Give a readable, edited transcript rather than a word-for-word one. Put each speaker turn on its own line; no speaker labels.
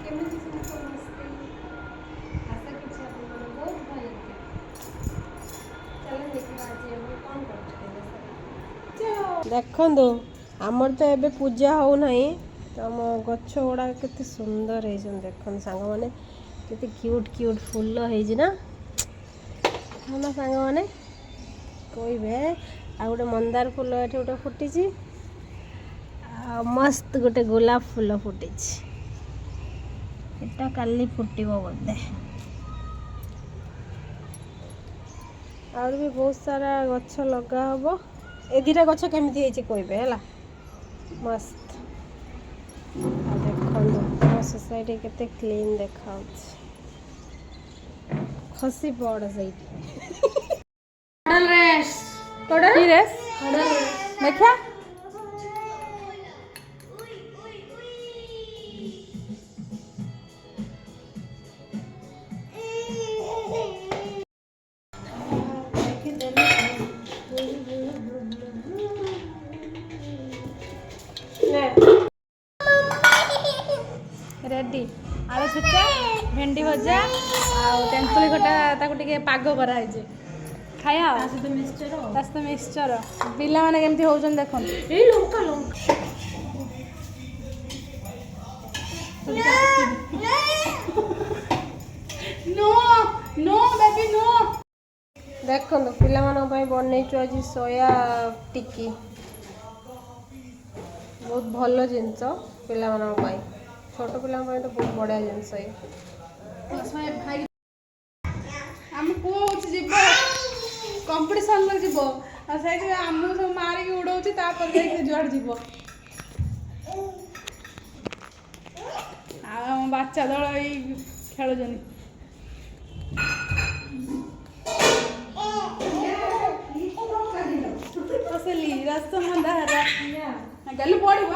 କେମିତି ସମସ୍ତେ ଆଶା କରୁଛି ଆପଣମାନେ ବହୁତ ଭଲ ଲାଗିବ। ଚାଲ ଦେଖିବା ଆଜି ଆମେ କ'ଣ କରୁଛୁ। ଦେଖନ୍ତୁ ଆମର ତ ଏବେ ପୂଜା ହେଉନାହିଁ ତ ଆମ ଗଛ ଗୁଡ଼ାକ କେତେ ସୁନ୍ଦର ହେଇଛନ୍ତି ଦେଖନ୍ତୁ ସାଙ୍ଗମାନେ କେତେ କ୍ୟୁଟ୍ କ୍ୟୁଟ୍ ଫୁଲ ହେଇଛି ନା ହଁ ନା ସାଙ୍ଗମାନେ କହିବେ। ଆଉ ଗୋଟେ ମନ୍ଦାର ଫୁଲ ଏଠି ଗୋଟେ ଫୁଟିଛି ଆଉ ମସ୍ତ ଗୋଟେ ଗୋଲାପ ଫୁଲ ଫୁଟିଛି ଏଟା କାଲି ଫୁଟିବ ବୋଧେ। ଆହୁରି ବି ବହୁତ ସାରା ଗଛ ଲଗା ହବ। ଏ ଦୁଇଟା ଗଛ କେମିତି ହେଇଛି କହିବେ ହେଲା ମସ୍ତ। ଆଉ ଦେଖନ୍ତୁ ଆମ ସୋସାଇଟି କେତେ କ୍ଲିନ୍ ଦେଖାଯାଉଛି। ଖସି ପଡ଼ ସେଇଠି ଦେଖିଆ ରେଡି ଆଳୁ ଛେଚା ଭେଣ୍ଡି ଭଜା ଆଉ ତେନ୍ତୁଳି ଖଟା ତାକୁ ଟିକେ ପାଗ କରାହେଇଛି ଖାଇବା ତା ସହିତ ମିକ୍ସଚର ପିଲାମାନେ କେମିତି ହଉଛନ୍ତି ଦେଖନ୍ତୁ। ଏଇ ଲଙ୍କା ଲଙ୍କା ଦେଖନ୍ତୁ ପିଲାମାନଙ୍କ ପାଇଁ ବନେଇଛୁ ଆଜି ସୋୟା ଟିକି ବହୁତ ଭଲ ଜିନିଷ ପିଲାମାନଙ୍କ ପାଇଁ ଛୋଟ ପିଲାଙ୍କ ପାଇଁ ତ ବହୁତ ବଢ଼ିଆ ଜିନିଷ ଇଏ। ଆମ ପୁଅ ହଉଛି ଯିବ କମ୍ପିଟିସନରେ ଯିବ ଆଉ ସେଇଠି ଆମକୁ ସବୁ ମାରିକି ଉଡ଼ଉଛି ତାପରେ ଯାଇକି ଯୁଆଡ଼େ ଯିବ। ଆଉ ଆମ ବାଚ୍ଚା ଦଳ ଏଇ ଖେଳୁଛନ୍ତି। ରସ ମନ୍ଦାର ଗଲୁ ପଡ଼ିବ।